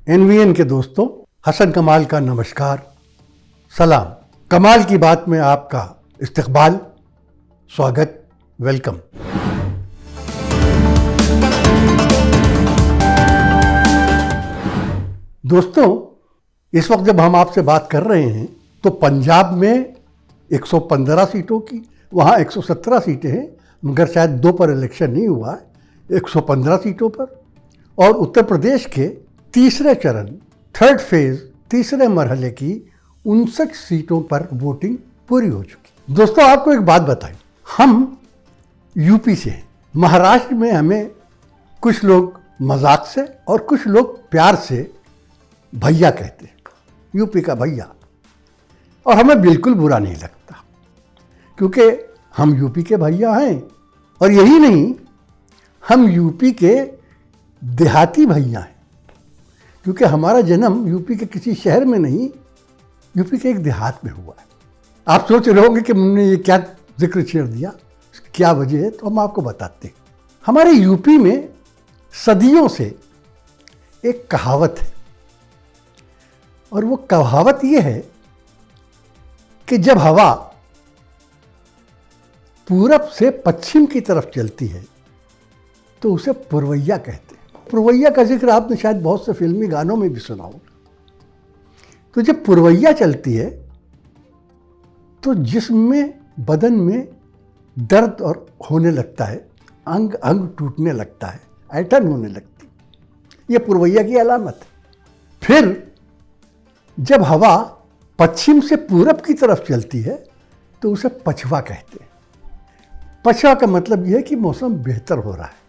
NVN के दोस्तों, हसन कमाल का नमस्कार, सलाम। कमाल की बात में आपका इस्तकबाल, स्वागत, वेलकम। दोस्तों, इस वक्त जब हम आपसे बात कर रहे हैं तो पंजाब में 115 सीटों की, वहाँ 117 सीटें हैं, मगर शायद 2 पर इलेक्शन नहीं हुआ है, 115 सीटों पर। और उत्तर प्रदेश के तीसरे चरण, थर्ड फेज, तीसरे मरहले की 59 सीटों पर वोटिंग पूरी हो चुकी। दोस्तों, आपको एक बात बताएं, हम यूपी से हैं। महाराष्ट्र में हमें कुछ लोग मजाक से और कुछ लोग प्यार से भैया कहते हैं, यूपी का भैया, और हमें बिल्कुल बुरा नहीं लगता, क्योंकि हम यूपी के भैया हैं। और यही नहीं, हम यूपी के देहाती भैया हैं, क्योंकि हमारा जन्म यूपी के किसी शहर में नहीं, यूपी के एक देहात में हुआ है। आप सोच रहे होंगे कि हमने ये क्या जिक्र छेड़ दिया, क्या वजह है, तो हम आपको बताते हैं। हमारे यूपी में सदियों से एक कहावत है, और वो कहावत ये है कि जब हवा पूरब से पश्चिम की तरफ चलती है तो उसे पुरवैया कहते हैं। पुरवैया का जिक्र आपने शायद बहुत से फिल्मी गानों में भी सुना होगा। तो जब पुरवैया चलती है तो जिस्म में, बदन में दर्द और होने लगता है, अंग अंग टूटने लगता है, ऐंठन होने लगती, ये पुरवैया की अलामत है। फिर जब हवा पश्चिम से पूरब की तरफ चलती है तो उसे पछवा कहते हैं। पछवा का मतलब यह है कि मौसम बेहतर हो रहा है,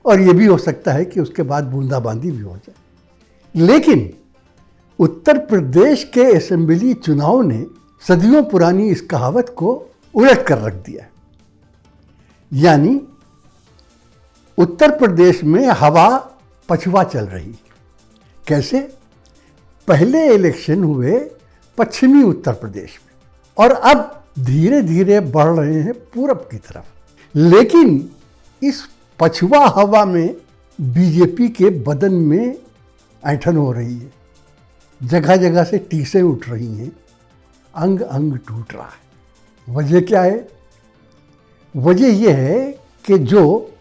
और यह भी हो सकता है कि उसके बाद बूंदाबांदी भी हो जाए। लेकिन उत्तर प्रदेश के असेंबली चुनाव ने सदियों पुरानी इस कहावत को उलट कर रख दिया है। यानी उत्तर प्रदेश में हवा पछवा चल रही। कैसे? पहले इलेक्शन हुए पश्चिमी उत्तर प्रदेश में, और अब धीरे धीरे बढ़ रहे हैं पूरब की तरफ। लेकिन इस पछवा हवा में बीजेपी के बदन में ऐंठन हो रही है, जगह जगह से टीसें उठ रही हैं, अंग अंग टूट रहा है। वजह क्या है? वजह यह है कि जो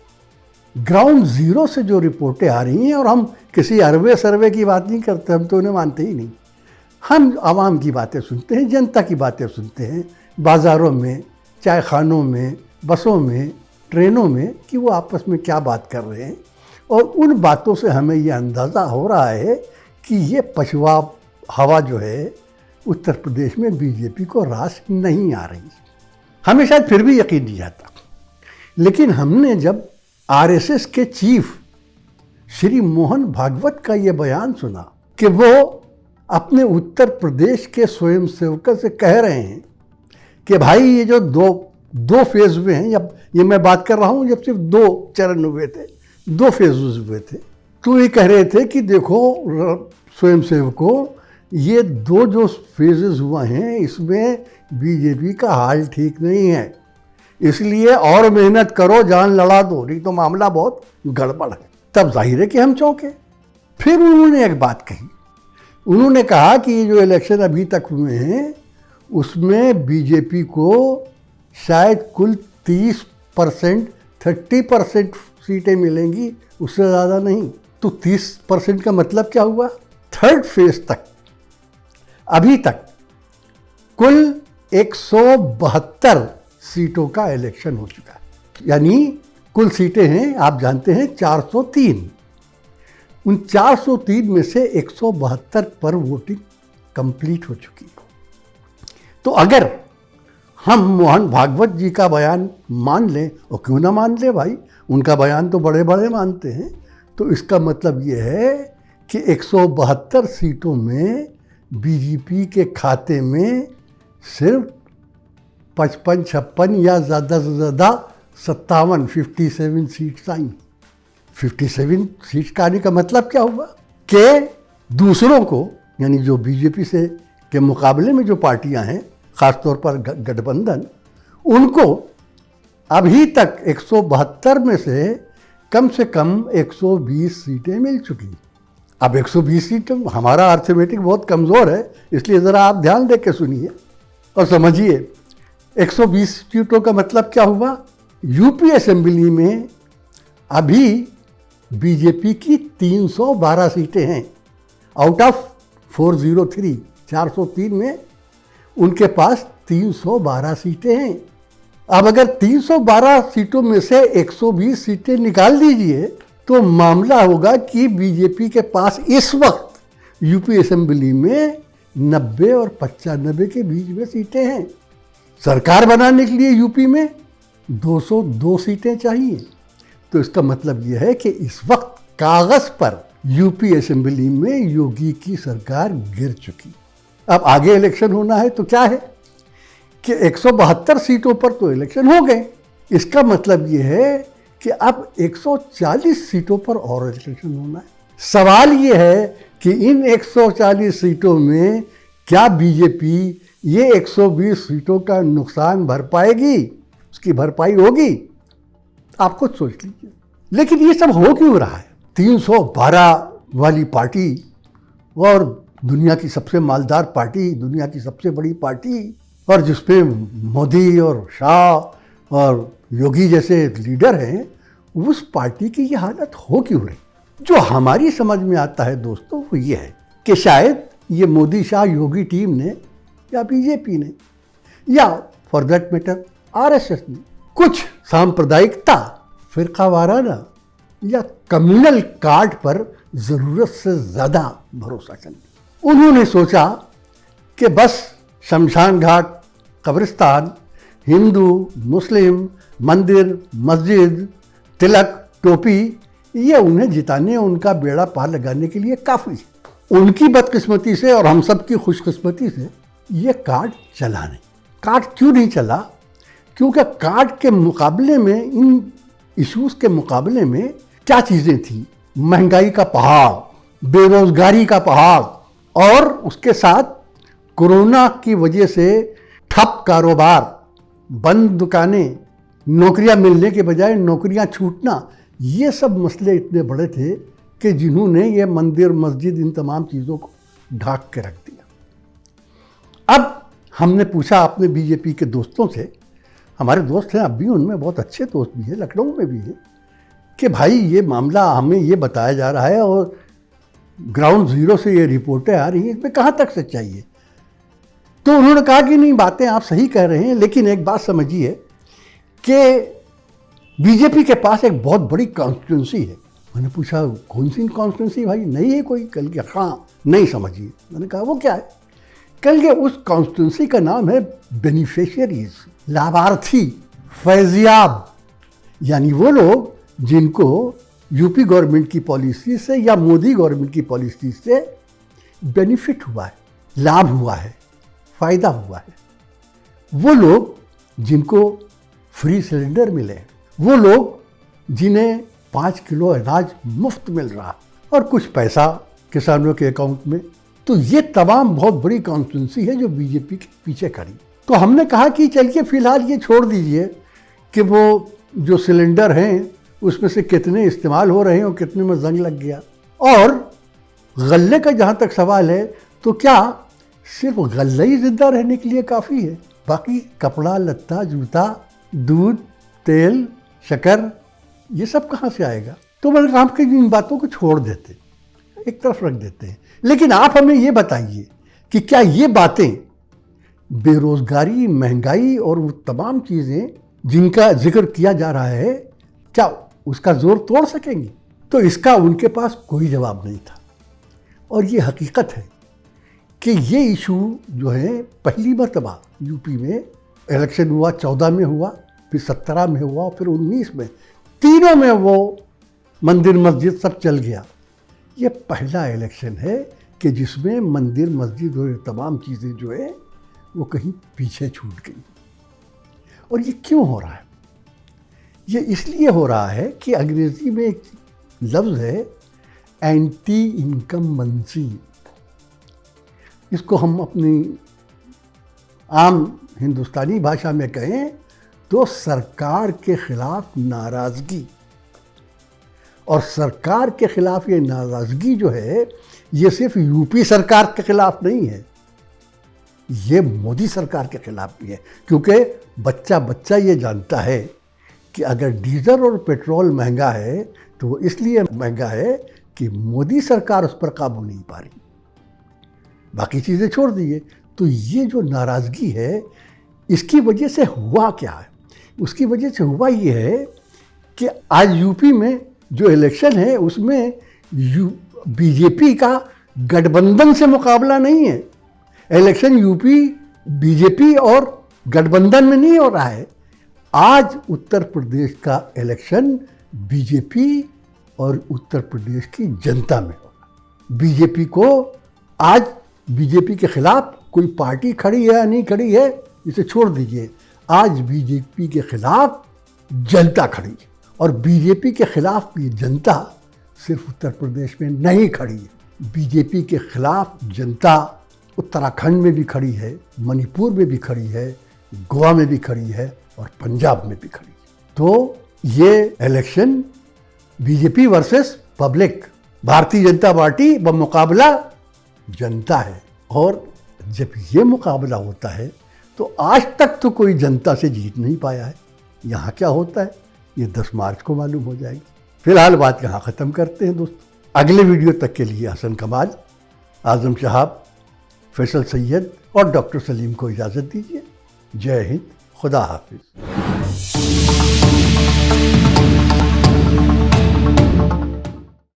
ग्राउंड जीरो से जो रिपोर्टें आ रही हैं, और हम किसी सर्वे की बात नहीं करते, हम तो उन्हें मानते ही नहीं। हम आवाम की बातें सुनते हैं, जनता की बातें सुनते हैं, बाज़ारों में, चाय खानों में, बसों में, ट्रेनों में, कि वो आपस में क्या बात कर रहे हैं। और उन बातों से हमें ये अंदाज़ा हो रहा है कि ये पछवा हवा जो है उत्तर प्रदेश में बीजेपी को रास नहीं आ रही। हमें शायद फिर भी यकीन नहीं आता। लेकिन हमने जब आरएसएस के चीफ श्री मोहन भागवत का ये बयान सुना कि वो अपने उत्तर प्रदेश के स्वयंसेवकों से कह रहे हैं कि भाई ये जो दो फेज हुए हैं, या ये मैं बात कर रहा हूँ जब सिर्फ 2 चरण हुए थे, 2 फेज हुए थे, तो ये कह रहे थे कि देखो स्वयंसेवकों, ये 2 जो फेजेस हुआ हैं इसमें बीजेपी का हाल ठीक नहीं है, इसलिए और मेहनत करो, जान लड़ा दो, नहीं तो मामला बहुत गड़बड़ है। तब जाहिर है कि हम चौंके। फिर उन्होंने एक बात कही, उन्होंने कहा कि ये जो इलेक्शन अभी तक हुए हैं उसमें बीजेपी को शायद कुल 30%, 30% सीटें मिलेंगी, उससे ज़्यादा नहीं। तो 30% का मतलब क्या हुआ? थर्ड फेज तक अभी तक कुल 172 सीटों का इलेक्शन हो चुका है। यानी कुल सीटें हैं, आप जानते हैं, 403। उन 403 में से 172 पर वोटिंग कंप्लीट हो चुकी है। तो अगर हम मोहन भागवत जी का बयान मान लें, और क्यों ना मान लें भाई, उनका बयान तो बड़े बड़े मानते हैं, तो इसका मतलब ये है कि 172 सीटों में बीजेपी के खाते में सिर्फ 55-56 या ज़्यादा से ज़्यादा 57 सीट्स आई। 57 सीट्स का आने का मतलब क्या हुआ कि दूसरों को, यानी जो बीजेपी से के मुकाबले में जो पार्टियां हैं, ख़ासतौर पर गठबंधन, उनको अभी तक 172 में से कम 120 सीटें मिल चुकी। अब 120 सीट, हमारा अर्थमेटिक बहुत कमज़ोर है, इसलिए ज़रा आप ध्यान दे के सुनिए और समझिए। 120 सीटों का मतलब क्या हुआ? यूपी असेंबली में अभी बीजेपी की 312 सीटें हैं आउट ऑफ 403, 403 में उनके पास 312 सीटें हैं। अब अगर 312 सीटों में से 120 सीटें निकाल दीजिए तो मामला होगा कि बीजेपी के पास इस वक्त यूपी असेंबली में 90 और 95 के बीच में सीटें हैं। सरकार बनाने के लिए यूपी में 202 सीटें चाहिए। तो इसका मतलब यह है कि इस वक्त कागज पर यूपी असेंबली में योगी की सरकार गिर चुकी। अब आगे इलेक्शन होना है तो क्या है कि 172 सीटों पर तो इलेक्शन हो गए। इसका मतलब यह है कि अब 140 सीटों पर और इलेक्शन होना है। सवाल यह है कि इन 140 सीटों में क्या बीजेपी ये 120 सीटों का नुकसान भर पाएगी? उसकी भरपाई होगी? आप खुद सोच लीजिए। लेकिन ये सब हो क्यों रहा है? 312 वाली पार्टी और दुनिया की सबसे मालदार पार्टी, दुनिया की सबसे बड़ी पार्टी, और जिसपे मोदी और शाह और योगी जैसे लीडर हैं, उस पार्टी की ये हालत हो क्यों रही? जो हमारी समझ में आता है दोस्तों वो ये है कि शायद ये मोदी शाह योगी टीम ने या बीजेपी ने या फॉर दैट मैटर आरएसएस ने कुछ सांप्रदायिकता, फिरका वाराना या कम्युनल कार्ड पर ज़रूरत से ज़्यादा भरोसा कर लिया। उन्होंने सोचा कि बस शमशान घाट, कब्रिस्तान, हिंदू, मुस्लिम, मंदिर, मस्जिद, तिलक, टोपी, ये उन्हें जिताने, उनका बेड़ा पार लगाने के लिए काफ़ी है। उनकी बदकिस्मती से और हम सब की खुशकिस्मती से ये कार्ड चला नहीं। कार्ड क्यों नहीं चला? क्योंकि कार्ड के मुकाबले में, इन इश्यूज़ के मुकाबले में क्या चीज़ें थी? महंगाई का पहाड़, बेरोज़गारी का पहाड़, और उसके साथ कोरोना की वजह से ठप कारोबार, बंद दुकानें, नौकरियां मिलने के बजाय नौकरियां छूटना, ये सब मसले इतने बड़े थे कि जिन्होंने ये मंदिर, मस्जिद, इन तमाम चीज़ों को ढाक के रख दिया। अब हमने पूछा अपने बीजेपी के दोस्तों से, हमारे दोस्त हैं, अब भी उनमें बहुत अच्छे दोस्त भी हैं, लखनऊ में भी हैं, कि भाई ये मामला हमें ये बताया जा रहा है और ग्राउंड ज़ीरो से ये रिपोर्टें आ रही हैं, इसमें कहाँ तक सच्चाई है? तो उन्होंने कहा कि नहीं, बातें आप सही कह रहे हैं, लेकिन एक बात समझिए कि बीजेपी के पास एक बहुत बड़ी कॉन्स्टिट्यूंसी है। मैंने पूछा कौन सी कॉन्स्टिट्यूंसी भाई? नहीं है कोई? कल के हाँ नहीं समझिए। मैंने कहा वो क्या है? कल के उस कॉन्स्टिट्यूंसी का नाम है बेनिफिशियरीज, लाभार्थी, फैजियाब, यानी वो लोग जिनको यूपी गवर्नमेंट की पॉलिसी से या मोदी गवर्नमेंट की पॉलिसी से बेनिफिट हुआ है, लाभ हुआ है, फ़ायदा हुआ है। वो लोग जिनको फ्री सिलेंडर मिले, वो लोग जिन्हें 5 किलो अनाज मुफ्त मिल रहा और कुछ पैसा किसानों के अकाउंट में। तो ये तमाम बहुत बड़ी कॉन्स्टिट्यूंसी है जो बीजेपी के पीछे खड़ी। तो हमने कहा कि चलिए फ़िलहाल ये छोड़ दीजिए कि वो जो सिलेंडर हैं उसमें से कितने इस्तेमाल हो रहे हैं और कितने में जंग लग गया। और गल्ले का जहाँ तक सवाल है तो क्या सिर्फ गल्ला ही ज़िंदा रहने के लिए काफ़ी है? बाकी कपड़ा लत्ता, जूता, दूध, तेल, शक्कर, ये सब कहाँ से आएगा? तो मैंने कहा कि इन बातों को छोड़ देते, एक तरफ रख देते हैं। लेकिन आप हमें ये बताइए कि क्या ये बातें बेरोज़गारी, महंगाई और वो तमाम चीज़ें जिनका जिक्र किया जा रहा है, क्या उसका जोर तोड़ सकेंगी? तो इसका उनके पास कोई जवाब नहीं था। और ये हकीकत है कि ये इशू जो है पहली मरतबा यूपी में इलेक्शन हुआ, 14 में हुआ, फिर 17 में हुआ, फिर 19 में, तीनों में वो मंदिर मस्जिद सब चल गया। ये पहला इलेक्शन है कि जिसमें मंदिर मस्जिद और तमाम चीज़ें जो है वो कहीं पीछे छूट गई। और ये क्यों हो रहा है? ये इसलिए हो रहा है कि अंग्रेज़ी में एक लफ्ज़ है एंटी इनकम्बेंसी। इसको हम अपनी आम हिंदुस्तानी भाषा में कहें तो सरकार के खिलाफ नाराज़गी। और सरकार के खिलाफ ये नाराज़गी जो है, ये सिर्फ यूपी सरकार के खिलाफ नहीं है, ये मोदी सरकार के खिलाफ भी है। क्योंकि बच्चा बच्चा ये जानता है कि अगर डीजल और पेट्रोल महंगा है तो वो इसलिए महंगा है कि मोदी सरकार उस पर काबू नहीं पा रही। बाकी चीज़ें छोड़ दीजिए। तो ये जो नाराज़गी है, इसकी वजह से हुआ क्या है? उसकी वजह से हुआ ये है कि आज यूपी में जो इलेक्शन है उसमें बीजेपी का गठबंधन से मुकाबला नहीं है। इलेक्शन यूपी बीजेपी और गठबंधन में नहीं हो रहा है। आज उत्तर प्रदेश का इलेक्शन बीजेपी और उत्तर प्रदेश की जनता में होगा। बीजेपी को आज बीजेपी के खिलाफ कोई पार्टी खड़ी है या नहीं खड़ी है, इसे छोड़ दीजिए। आज बीजेपी के खिलाफ जनता खड़ी है, और बीजेपी के खिलाफ ये जनता सिर्फ उत्तर प्रदेश में नहीं खड़ी है। बीजेपी के खिलाफ जनता उत्तराखंड में भी खड़ी है, मणिपुर में भी खड़ी है, गोवा में भी खड़ी है और पंजाब में भी खड़ी है। तो ये election BJP versus public, Bharatiya Janata party व मुकाबला जनता है। और जब ये मुकाबला होता है तो आज तक तो कोई जनता से जीत नहीं पाया है। यहाँ क्या होता है ये 10 मार्च को मालूम हो जाएगी। फिलहाल बात यहाँ ख़त्म करते हैं दोस्तों। अगले वीडियो तक के लिए हसन कमाल, आज़म शहाब, फैसल सैयद और डॉक्टर सलीम को इजाज़त दीजिए। जय हिंद, खुदा हाफिज़।